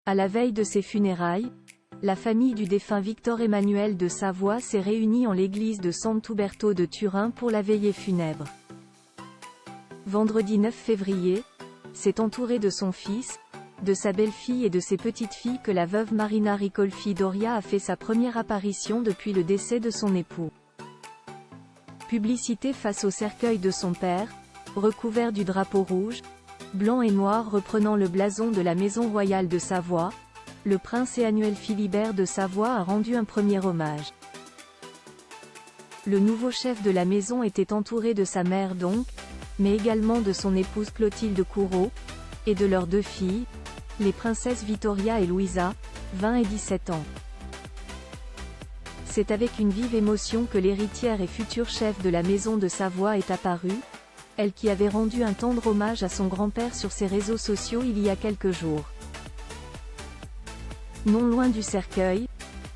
À la veille de ses funérailles, la famille du défunt Victor Emmanuel de Savoie s'est réunie en l'église de Sant'Uberto de Turin pour la veillée funèbre. Vendredi 9 février, s'est entouré de son fils, de sa belle-fille et de ses petites-filles que la veuve Marina Ricolfi Doria a fait sa première apparition depuis le décès de son époux. Publicité face au cercueil de son père, recouvert du drapeau rouge, blanc et noir reprenant le blason de la maison royale de Savoie, le prince Emmanuel Philibert de Savoie a rendu un premier hommage. Le nouveau chef de la maison était entouré de sa mère donc, mais également de son épouse Clotilde Courreau, et de leurs deux filles, les princesses Vittoria et Louisa, 20 et 17 ans. C'est avec une vive émotion que l'héritière et future chef de la maison de Savoie est apparue, elle qui avait rendu un tendre hommage à son grand-père sur ses réseaux sociaux il y a quelques jours. Non loin du cercueil,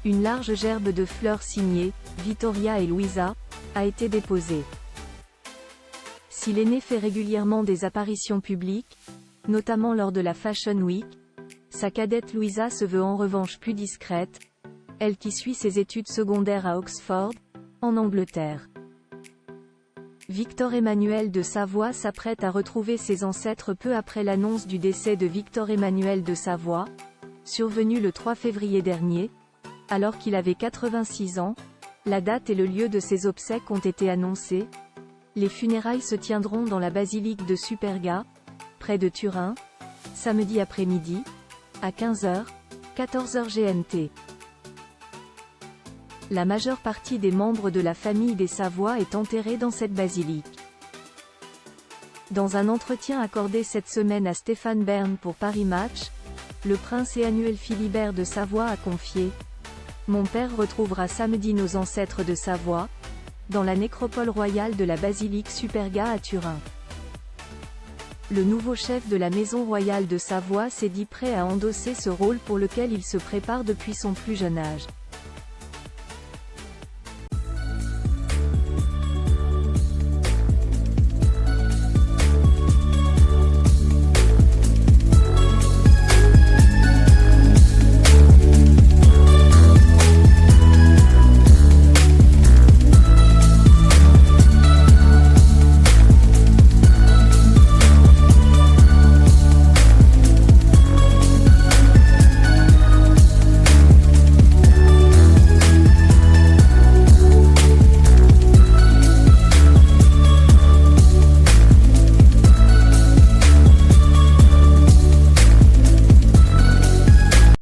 une large gerbe de fleurs signées « Vittoria et Louisa » a été déposée. Si l'aîné fait régulièrement des apparitions publiques, notamment lors de la Fashion Week, sa cadette Louisa se veut en revanche plus discrète, elle qui suit ses études secondaires à Oxford, en Angleterre. Victor Emmanuel de Savoie s'apprête à retrouver ses ancêtres peu après l'annonce du décès de Victor Emmanuel de Savoie, survenu le 3 février dernier, alors qu'il avait 86 ans, la date et le lieu de ses obsèques ont été annoncés. Les funérailles se tiendront dans la basilique de Superga, près de Turin, samedi après-midi, à 15h, 14h GMT. La majeure partie des membres de la famille des Savoie est enterrée dans cette basilique. Dans un entretien accordé cette semaine à Stéphane Bern pour Paris Match, le prince Emmanuel Philibert de Savoie a confié « Mon père retrouvera samedi nos ancêtres de Savoie, dans la nécropole royale de la basilique Superga à Turin. » Le nouveau chef de la maison royale de Savoie s'est dit prêt à endosser ce rôle pour lequel il se prépare depuis son plus jeune âge.